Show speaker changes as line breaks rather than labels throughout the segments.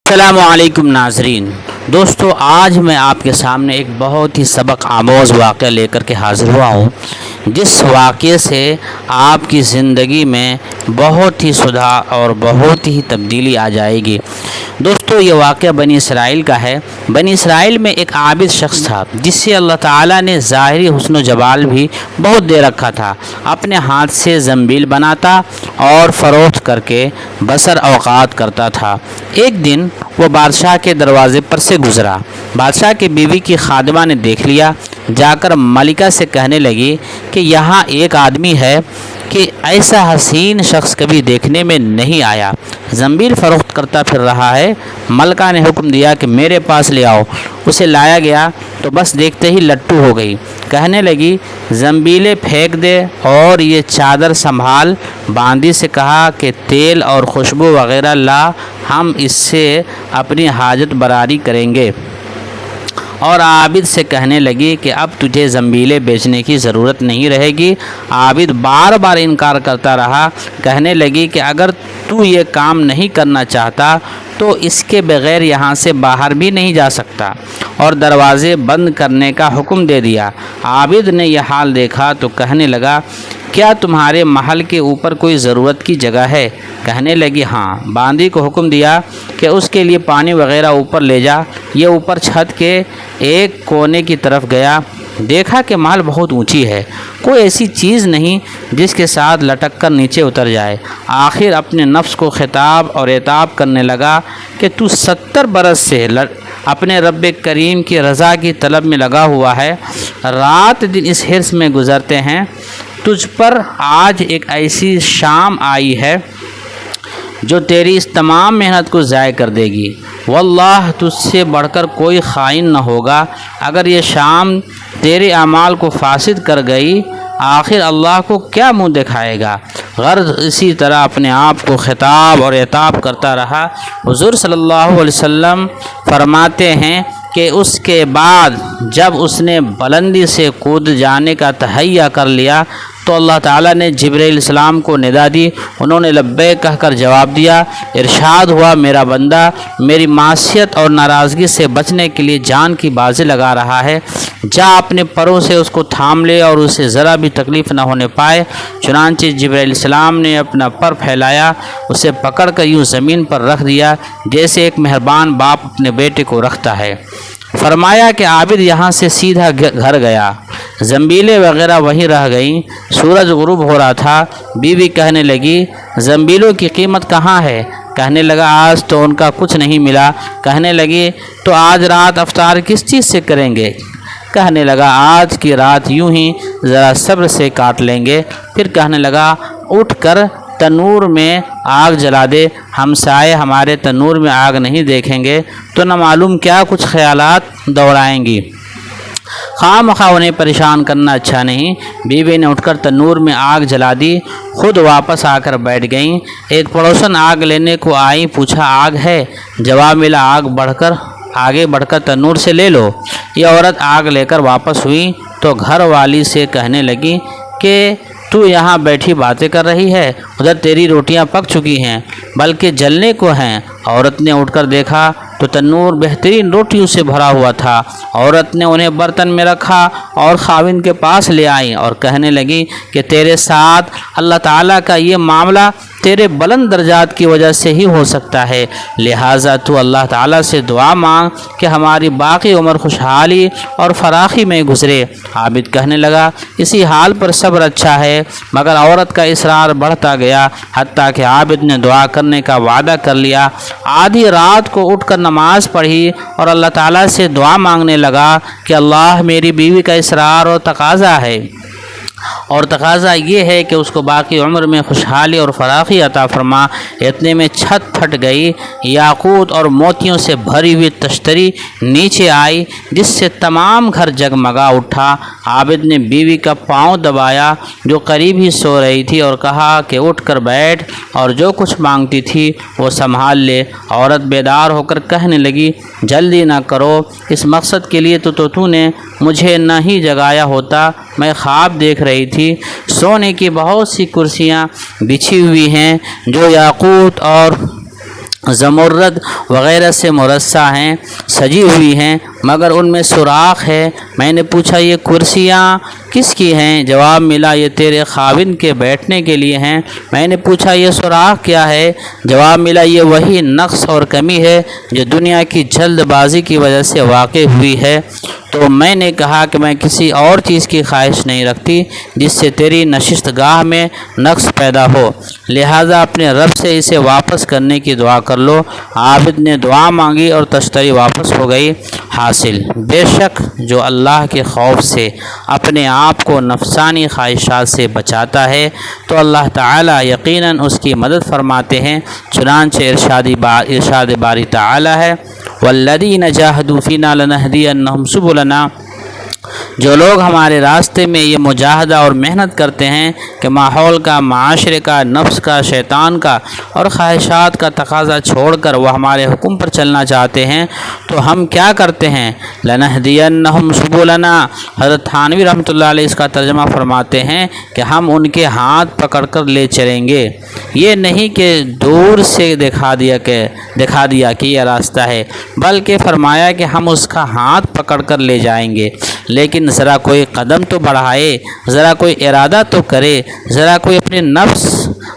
السلام علیکم ناظرین دوستو، آج میں آپ کے سامنے ایک بہت ہی سبق آموز واقعہ لے کر کے حاضر ہوا ہوں، جس واقعے سے آپ کی زندگی میں بہت ہی سدھار اور بہت ہی تبدیلی آ جائے گی۔ دوستو، یہ واقعہ بنی اسرائیل کا ہے۔ بنی اسرائیل میں ایک عابد شخص تھا جس سے اللہ تعالیٰ نے ظاہری حسن و جمال بھی بہت دے رکھا تھا۔ اپنے ہاتھ سے زنبیل بناتا اور فروخت کر کے بسر اوقات کرتا تھا۔ ایک دن وہ بادشاہ کے دروازے پر سے گزرا۔ بادشاہ کی بیوی کی خادمہ نے دیکھ لیا، جا کر ملکہ سے کہنے لگی کہ یہاں ایک آدمی ہے کہ ایسا حسین شخص کبھی دیکھنے میں نہیں آیا، زنبیل فروخت کرتا پھر رہا ہے۔ ملکہ نے حکم دیا کہ میرے پاس لے آؤ۔ اسے لایا گیا تو بس دیکھتے ہی لٹو ہو گئی۔ کہنے لگی زنبیلیں پھینک دے اور یہ چادر سنبھال۔ باندی سے کہا کہ تیل اور خوشبو وغیرہ لا، ہم اس سے اپنی حاجت براری کریں گے۔ اور عابد سے کہنے لگی کہ اب تجھے زنبیلیں بیچنے کی ضرورت نہیں رہے گی۔ عابد بار بار انکار کرتا رہا۔ کہنے لگی کہ اگر تو یہ کام نہیں کرنا چاہتا تو اس کے بغیر یہاں سے باہر بھی نہیں جا سکتا، اور دروازے بند کرنے کا حکم دے دیا۔ عابد نے یہ حال دیکھا تو کہنے لگا کیا تمہارے محل کے اوپر کوئی ضرورت کی جگہ ہے؟ کہنے لگی ہاں۔ باندی کو حکم دیا کہ اس کے لیے پانی وغیرہ اوپر لے جا۔ یہ اوپر چھت کے ایک کونے کی طرف گیا، دیکھا کہ محل بہت اونچی ہے، کوئی ایسی چیز نہیں جس کے ساتھ لٹک کر نیچے اتر جائے۔ آخر اپنے نفس کو خطاب اور عتاب کرنے لگا کہ تو 70 برس سے اپنے رب کریم کی رضا کی طلب میں لگا ہوا ہے، رات دن اس حرص میں گزرتے ہیں، تجھ پر آج ایک ایسی شام آئی ہے جو تیری اس تمام محنت کو ضائع کر دے گی۔ واللہ تجھ سے بڑھ کر کوئی خائن نہ ہوگا۔ اگر یہ شام تیرے اعمال کو فاسد کر گئی، آخر اللہ کو کیا منہ دکھائے گا؟ غرض اسی طرح اپنے آپ کو خطاب اور عتاب کرتا رہا۔ حضور صلی اللہ علیہ وسلم فرماتے ہیں کہ اس کے بعد جب اس نے بلندی سے کود جانے کا تہیہ کر لیا تو اللہ تعالیٰ نے جبرائیل علیہ السلام کو ندا دی۔ انہوں نے لبیک کہہ کر جواب دیا۔ ارشاد ہوا میرا بندہ میری معصیت اور ناراضگی سے بچنے کے لیے جان کی بازی لگا رہا ہے، جا اپنے پروں سے اس کو تھام لے اور اسے ذرا بھی تکلیف نہ ہونے پائے۔ چنانچہ جبرائیل علیہ السلام نے اپنا پر پھیلایا، اسے پکڑ کر یوں زمین پر رکھ دیا جیسے ایک مہربان باپ اپنے بیٹے کو رکھتا ہے۔ فرمایا کہ عابد یہاں سے سیدھا گھر گیا، زنبیلیں وغیرہ وہیں رہ گئیں۔ سورج غروب ہو رہا تھا۔ بیوی کہنے لگی زنبیلوں کی قیمت کہاں ہے؟ کہنے لگا آج تو ان کا کچھ نہیں ملا۔ کہنے لگی تو آج رات افطار کس چیز سے کریں گے؟ کہنے لگا آج کی رات یوں ہی ذرا صبر سے کاٹ لیں گے۔ پھر کہنے لگا اٹھ کر تنور میں آگ جلا دے، ہمسائے ہمارے تنور میں آگ نہیں دیکھیں گے تو نہ معلوم کیا کچھ خیالات دوڑائیں گی، خواہ مخواہ انہیں پریشان کرنا اچھا نہیں۔ بیوی نے اٹھ کر تنور میں آگ جلا دی، خود واپس آ کر بیٹھ گئیں۔ ایک پڑوسن آگ لینے کو آئی، پوچھا آگ ہے؟ جواب ملا آگے بڑھ کر تنور سے لے لو۔ یہ عورت آگ لے کر واپس ہوئی تو گھر والی سے کہنے لگی کہ تو یہاں بیٹھی باتیں کر رہی ہے، ادھر تیری روٹیاں پک چکی ہیں بلکہ جلنے کو ہیں۔ عورت نے اٹھ کر دیکھا تو تنور بہترین روٹیوں سے بھرا ہوا تھا۔ عورت نے انہیں برتن میں رکھا اور خاوند کے پاس لے آئی اور کہنے لگی کہ تیرے ساتھ اللہ تعالیٰ کا یہ معاملہ تیرے بلند درجات کی وجہ سے ہی ہو سکتا ہے، لہٰذا تو اللہ تعالیٰ سے دعا مانگ کہ ہماری باقی عمر خوشحالی اور فراخی میں گزرے۔ عابد کہنے لگا اسی حال پر صبر اچھا ہے، مگر عورت کا اصرار بڑھتا گیا، حتیٰ کہ عابد نے دعا کرنے کا وعدہ کر لیا۔ آدھی رات کو اٹھ کر نماز پڑھی اور اللہ تعالیٰ سے دعا مانگنے لگا کہ اللہ میری بیوی کا اصرار اور تقاضا ہے، اور تقاضا یہ ہے کہ اس کو باقی عمر میں خوشحالی اور فراخی عطا فرما۔ اتنے میں چھت پھٹ گئی، یاقوت اور موتیوں سے بھری ہوئی تشتری نیچے آئی جس سے تمام گھر جگمگا اٹھا۔ عابد نے بیوی کا پاؤں دبایا جو قریب ہی سو رہی تھی اور کہا کہ اٹھ کر بیٹھ اور جو کچھ مانگتی تھی وہ سنبھال لے۔ عورت بیدار ہو کر کہنے لگی جلدی نہ کرو، اس مقصد کے لیے تو نے مجھے نہ ہی جگایا ہوتا، میں خواب دیکھ رہی تھی۔ سونے کی بہت سی کرسیاں بچھی ہوئی ہیں جو یاقوت اور زمرد وغیرہ سے مرصع ہیں، سجی ہوئی ہیں، مگر ان میں سوراخ ہے۔ میں نے پوچھا یہ کرسیاں کس کی ہیں؟ جواب ملا یہ تیرے خاوند کے بیٹھنے کے لیے ہیں۔ میں نے پوچھا یہ سوراخ کیا ہے؟ جواب ملا یہ وہی نقص اور کمی ہے جو دنیا کی جلد بازی کی وجہ سے واقع ہوئی ہے۔ تو میں نے کہا کہ میں کسی اور چیز کی خواہش نہیں رکھتی جس سے تیری نشست گاہ میں نقص پیدا ہو، لہٰذا اپنے رب سے اسے واپس کرنے کی دعا کر لو۔ عابد نے دعا مانگی اور تشتری واپس ہو گئی۔ حاصل، بے شک جو اللہ کے خوف سے اپنے آپ کو نفسانی خواہشات سے بچاتا ہے تو اللہ تعالیٰ یقیناً اس کی مدد فرماتے ہیں۔ چنانچہ ارشاد باری تعالیٰ ہے والذین جاہدوا فینا لنہدینہم سبلنا، جو لوگ ہمارے راستے میں یہ مجاہدہ اور محنت کرتے ہیں کہ ماحول کا، معاشرے کا، نفس کا، شیطان کا اور خواہشات کا تقاضا چھوڑ کر وہ ہمارے حکم پر چلنا چاہتے ہیں تو ہم کیا کرتے ہیں؟ لنہدینہم سبلنا۔ حضرت تھانوی رحمۃ اللہ علیہ اس کا ترجمہ فرماتے ہیں کہ ہم ان کے ہاتھ پکڑ کر لے چلیں گے، یہ نہیں کہ دور سے دکھا دیا کہ یہ راستہ ہے، بلکہ فرمایا کہ ہم اس کا ہاتھ پکڑ کر لے جائیں گے، لیکن ذرا کوئی قدم تو بڑھائے، ذرا کوئی ارادہ تو کرے، ذرا کوئی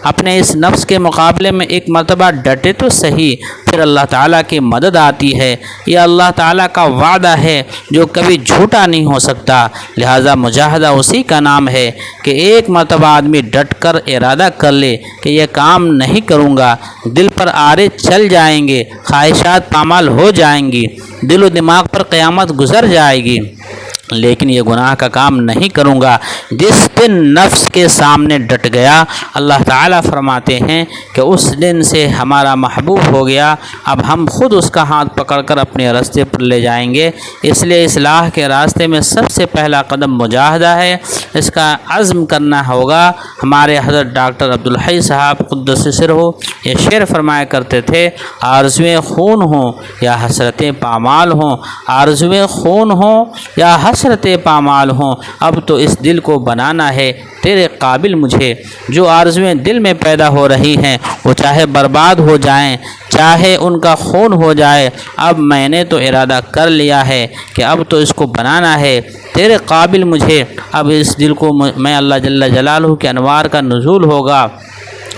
اپنے اس نفس کے مقابلے میں ایک مرتبہ ڈٹے تو صحیح، پھر اللہ تعالیٰ کی مدد آتی ہے۔ یہ اللہ تعالیٰ کا وعدہ ہے جو کبھی جھوٹا نہیں ہو سکتا، لہٰذا مجاہدہ اسی کا نام ہے کہ ایک مرتبہ آدمی ڈٹ کر ارادہ کر لے کہ یہ کام نہیں کروں گا، دل پر آرے چل جائیں گے، خواہشات پامال ہو جائیں گی، دل و دماغ پر قیامت گزر جائے گی، لیکن یہ گناہ کا کام نہیں کروں گا۔ جس دن نفس کے سامنے ڈٹ گیا، اللہ تعالیٰ فرماتے ہیں کہ اس دن سے ہمارا محبوب ہو گیا، اب ہم خود اس کا ہاتھ پکڑ کر اپنے راستے پر لے جائیں گے۔ اس لیے اصلاح کے راستے میں سب سے پہلا قدم مجاہدہ ہے، اس کا عزم کرنا ہوگا۔ ہمارے حضرت ڈاکٹر عبدالحی صاحب قدس سرہ یہ شعر فرمایا کرتے تھے، آرزویں خون ہوں یا حسرتیں پامال ہوں، آرزویں خون ہوں یا حسرت پامال ہوں، اب تو اس دل کو بنانا ہے تیرے قابل مجھے۔ جو آرزویں دل میں پیدا ہو رہی ہیں وہ چاہے برباد ہو جائیں، چاہے ان کا خون ہو جائے، اب میں نے تو ارادہ کر لیا ہے کہ اب تو اس کو بنانا ہے تیرے قابل مجھے۔ اب اس دل کو میں اللہ جل جلالہ کے انوار کا نزول ہوگا،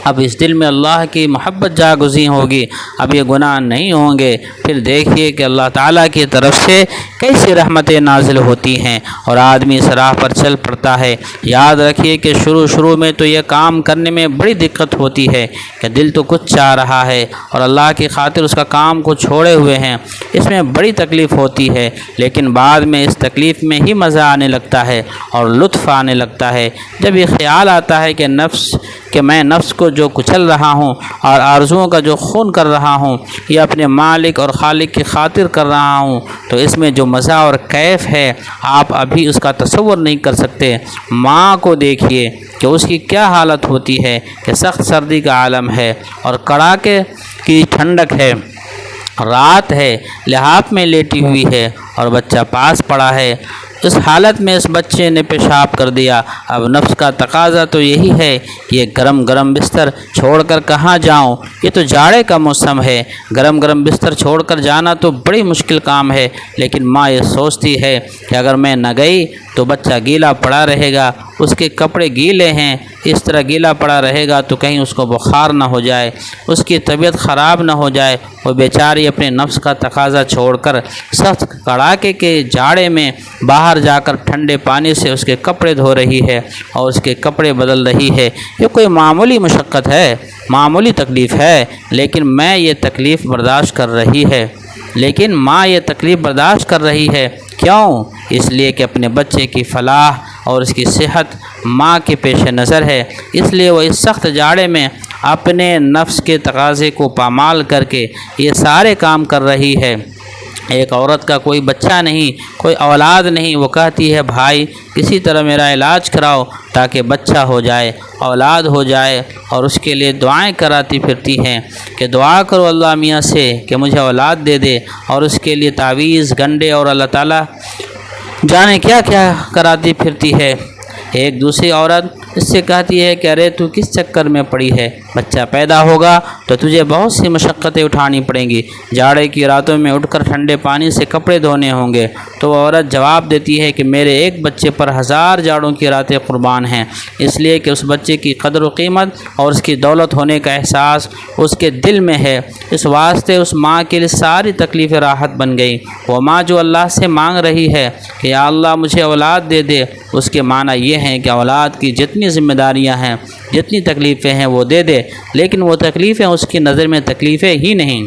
اب اس دل میں اللہ کی محبت جاگزیں ہوگی، اب یہ گناہ نہیں ہوں گے۔ پھر دیکھیے کہ اللہ تعالیٰ کی طرف سے کیسی رحمتیں نازل ہوتی ہیں اور آدمی اس راہ پر چل پڑتا ہے۔ یاد رکھیے کہ شروع میں تو یہ کام کرنے میں بڑی دقت ہوتی ہے کہ دل تو کچھ چاہ رہا ہے اور اللہ کی خاطر اس کا کام کو چھوڑے ہوئے ہیں، اس میں بڑی تکلیف ہوتی ہے، لیکن بعد میں اس تکلیف میں ہی مزہ آنے لگتا ہے اور لطف آنے لگتا ہے۔ جب یہ خیال آتا ہے کہ میں نفس کو جو کچل رہا ہوں اور آرزوؤں کا جو خون کر رہا ہوں یہ اپنے مالک اور خالق کی خاطر کر رہا ہوں، تو اس میں جو مزہ اور کیف ہے آپ ابھی اس کا تصور نہیں کر سکتے۔ ماں کو دیکھیے کہ اس کی کیا حالت ہوتی ہے کہ سخت سردی کا عالم ہے اور کڑاکے کی ٹھنڈک ہے، رات ہے، لحاف میں لیٹی ہوئی ہے اور بچہ پاس پڑا ہے، اس حالت میں اس بچے نے پیشاب کر دیا۔ اب نفس کا تقاضا تو یہی ہے کہ یہ گرم گرم بستر چھوڑ کر کہاں جاؤں، یہ تو جاڑے کا موسم ہے، گرم گرم بستر چھوڑ کر جانا تو بڑی مشکل کام ہے، لیکن ماں یہ سوچتی ہے کہ اگر میں نہ گئی تو بچہ گیلا پڑا رہے گا، اس کے کپڑے گیلے ہیں، اس طرح گیلا پڑا رہے گا تو کہیں اس کو بخار نہ ہو جائے، اس کی طبیعت خراب نہ ہو جائے۔ وہ بیچاری اپنے نفس کا تقاضا چھوڑ کر سخت کڑاکے کے جاڑے میں باہر جا کر ٹھنڈے پانی سے اس کے کپڑے دھو رہی ہے اور اس کے کپڑے بدل رہی ہے۔ یہ کوئی معمولی مشقت ہے، معمولی تکلیف ہے، لیکن میں یہ تکلیف برداشت کر رہی ہے، لیکن ماں یہ تکلیف برداشت کر رہی ہے۔ کیوں؟ اس لیے کہ اپنے بچے کی فلاح اور اس کی صحت ماں کے پیش نظر ہے، اس لیے وہ اس سخت جاڑے میں اپنے نفس کے تقاضے کو پامال کر کے یہ سارے کام کر رہی ہے۔ ایک عورت کا کوئی بچہ نہیں، کوئی اولاد نہیں، وہ کہتی ہے بھائی کسی طرح میرا علاج کراؤ تاکہ بچہ ہو جائے، اولاد ہو جائے، اور اس کے لیے دعائیں کراتی پھرتی ہیں کہ دعا کرو اللہ میاں سے کہ مجھے اولاد دے دے، اور اس کے لیے تعویذ گنڈے اور اللہ تعالیٰ جانے کیا کیا کراتی پھرتی ہے۔ ایک دوسری عورت اس سے کہتی ہے کہ ارے تو کس چکر میں پڑی ہے، بچہ پیدا ہوگا تو تجھے بہت سی مشقتیں اٹھانی پڑیں گی، جاڑے کی راتوں میں اٹھ کر ٹھنڈے پانی سے کپڑے دھونے ہوں گے۔ تو وہ عورت جواب دیتی ہے کہ میرے ایک بچے پر 1000 جاڑوں کی راتیں قربان ہیں، اس لیے کہ اس بچے کی قدر و قیمت اور اس کی دولت ہونے کا احساس اس کے دل میں ہے، اس واسطے اس ماں کے لیے ساری تکلیفیں راحت بن گئی۔ وہ ماں جو اللہ سے مانگ رہی ہے کہ یا اللہ مجھے اولاد دے دے، اس کے معنی یہ ہیں کہ اولاد کی جتنی ذمہ داریاں ہیں، جتنی تکلیفیں ہیں وہ دے دے، لیکن وہ تکلیفیں اس کی نظر میں تکلیفیں ہی نہیں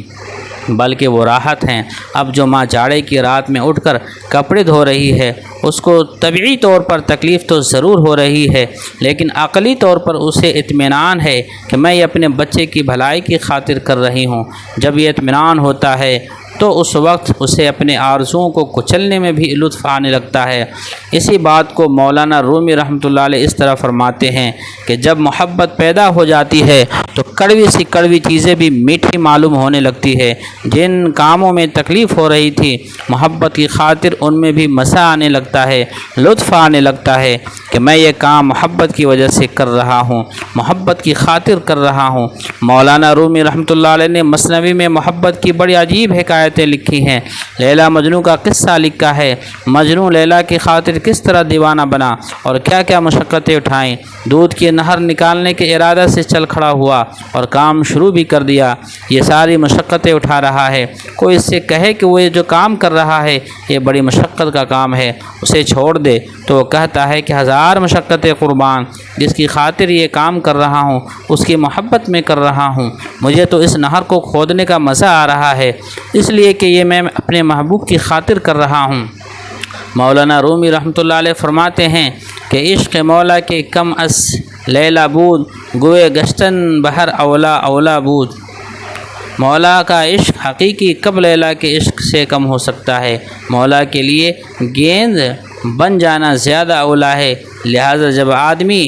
بلکہ وہ راحت ہیں۔ اب جو ماں جاڑے کی رات میں اٹھ کر کپڑے دھو رہی ہے، اس کو طبعی طور پر تکلیف تو ضرور ہو رہی ہے، لیکن عقلی طور پر اسے اطمینان ہے کہ میں یہ اپنے بچے کی بھلائی کی خاطر کر رہی ہوں۔ جب یہ اطمینان ہوتا ہے تو اس وقت اسے اپنے آرزوؤں کو کچلنے میں بھی لطف آنے لگتا ہے۔ اسی بات کو مولانا رومی رحمۃ اللہ علیہ اس طرح فرماتے ہیں کہ جب محبت پیدا ہو جاتی ہے تو کڑوی سی کڑوی چیزیں بھی میٹھی معلوم ہونے لگتی ہے۔ جن کاموں میں تکلیف ہو رہی تھی، محبت کی خاطر ان میں بھی مزہ آنے لگتا ہے، لطف آنے لگتا ہے کہ میں یہ کام محبت کی وجہ سے کر رہا ہوں، محبت کی خاطر کر رہا ہوں۔ مولانا رومی رحمۃ اللہ علیہ نے مثنوی میں محبت کی بڑی عجیب حکایتیں لکھی ہیں۔ لیلا مجنوں کا قصہ لکھا ہے۔ مجنوں لیلا کی خاطر کس طرح دیوانہ بنا اور کیا کیا مشقتیں اٹھائیں۔ دودھ کی نہر نکالنے کے ارادہ سے چل کھڑا ہوا اور کام شروع بھی کر دیا۔ یہ ساری مشقتیں اٹھا رہا ہے۔ کوئی اس سے کہے کہ وہ یہ جو کام کر رہا ہے یہ بڑی مشقت کا کام ہے، اسے چھوڑ دے، تو وہ کہتا ہے کہ 1000 مشقتیں قربان، جس کی خاطر یہ کام کر رہا ہوں اس کی محبت میں کر رہا ہوں۔ مجھے تو اس نہر کو کھودنے کا مزہ آ رہا ہے، اس لیے کہ یہ میں اپنے محبوب کی خاطر کر رہا ہوں۔ مولانا رومی رحمۃ اللہ علیہ فرماتے ہیں کہ عشق مولا کے کم اس لیلا بود، گوئے گشتن بہر اولا اولا بود۔ مولا کا عشق حقیقی کب لیلا کے عشق سے کم ہو سکتا ہے؟ مولا کے لیے گیند بن جانا زیادہ اولا ہے۔ لہٰذا جب آدمی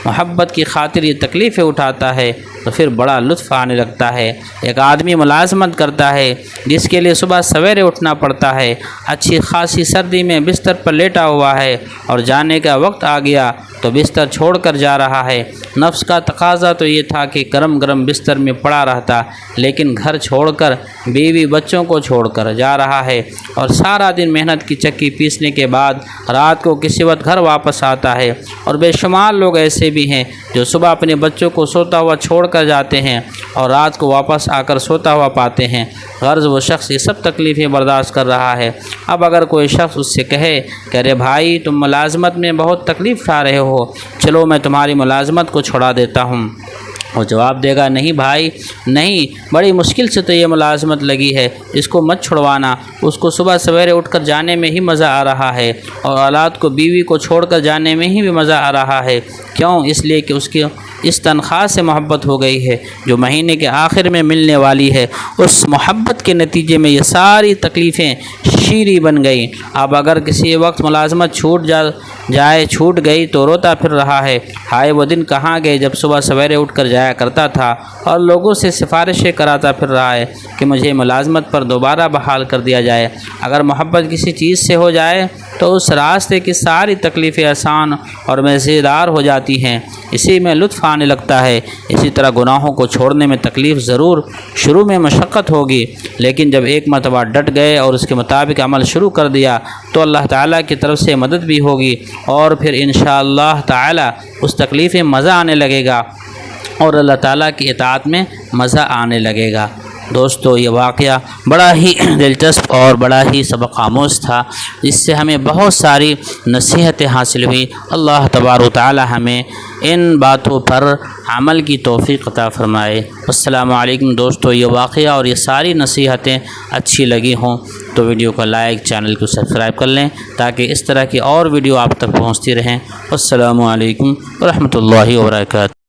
محبت کی خاطر یہ تکلیفیں اٹھاتا ہے تو پھر بڑا لطف آنے لگتا ہے۔ ایک آدمی ملازمت کرتا ہے جس کے لیے صبح سویرے اٹھنا پڑتا ہے، اچھی خاصی سردی میں بستر پر لیٹا ہوا ہے اور جانے کا وقت آ گیا تو بستر چھوڑ کر جا رہا ہے۔ نفس کا تقاضا تو یہ تھا کہ گرم گرم بستر میں پڑا رہتا، لیکن گھر چھوڑ کر، بیوی بچوں کو چھوڑ کر جا رہا ہے اور سارا دن محنت کی چکی پیسنے کے بعد رات کو کسی وقت گھر واپس آتا ہے۔ اور بے شمار لوگ ایسے بھی ہیں جو صبح اپنے بچوں کو سوتا ہوا چھوڑ کر جاتے ہیں اور رات کو واپس آ کر سوتا ہوا پاتے ہیں۔ غرض وہ شخص یہ سب تکلیفیں برداشت کر رہا ہے۔ اب اگر کوئی شخص اس سے کہے کہ ارے بھائی تم ملازمت میں بہت تکلیف اٹھا رہے ہو، چلو میں تمہاری ملازمت کو چھڑا دیتا ہوں، وہ جواب دے گا نہیں بھائی نہیں، بڑی مشکل سے تو یہ ملازمت لگی ہے، اس کو مت چھڑوانا، اس کو صبح سویرے اٹھ کر جانے میں ہی مزہ آ رہا ہے اور اولاد کو بیوی کو چھوڑ کر جانے میں ہی بھی مزہ آ رہا ہے۔ کیوں؟ اس لیے کہ اس کی اس تنخواہ سے محبت ہو گئی ہے جو مہینے کے آخر میں ملنے والی ہے۔ اس محبت کے نتیجے میں یہ ساری تکلیفیں شیریں بن گئیں۔ اب اگر کسی وقت ملازمت چھوٹ گئی تو روتا پھر رہا ہے، ہائے وہ دن کہاں گئے جب صبح سویرے اٹھ کر جایا کرتا تھا، اور لوگوں سے سفارشیں کراتا پھر رہا ہے کہ مجھے ملازمت پر دوبارہ بحال کر دیا جائے۔ اگر محبت کسی چیز سے ہو جائے تو اس راستے کی ساری تکلیفیں آسان اور مزیدار ہو جاتی ہیں، اسی میں لطف آنے لگتا ہے۔ اسی طرح گناہوں کو چھوڑنے میں تکلیف ضرور شروع میں مشقت ہوگی، لیکن جب ایک مرتبہ ڈٹ گئے اور اس کے مطابق عمل شروع کر دیا تو اللہ تعالیٰ کی طرف سے مدد بھی ہوگی، اور پھر انشاءاللہ تعالیٰ اس تکلیف میں مزہ آنے لگے گا اور اللہ تعالیٰ کی اطاعت میں مزہ آنے لگے گا۔ دوستو یہ واقعہ بڑا ہی دلچسپ اور بڑا ہی سبق آموز تھا، اس سے ہمیں بہت ساری نصیحتیں حاصل ہوئی۔ اللہ تبارک و تعالی ہمیں ان باتوں پر عمل کی توفیق عطا فرمائے۔ السلام علیکم دوستو، یہ واقعہ اور یہ ساری نصیحتیں اچھی لگی ہوں تو ویڈیو کو لائک، چینل کو سبسکرائب کر لیں تاکہ اس طرح کی اور ویڈیو آپ تک پہنچتی رہیں۔ السلام علیکم ورحمۃ اللہ وبرکاتہ۔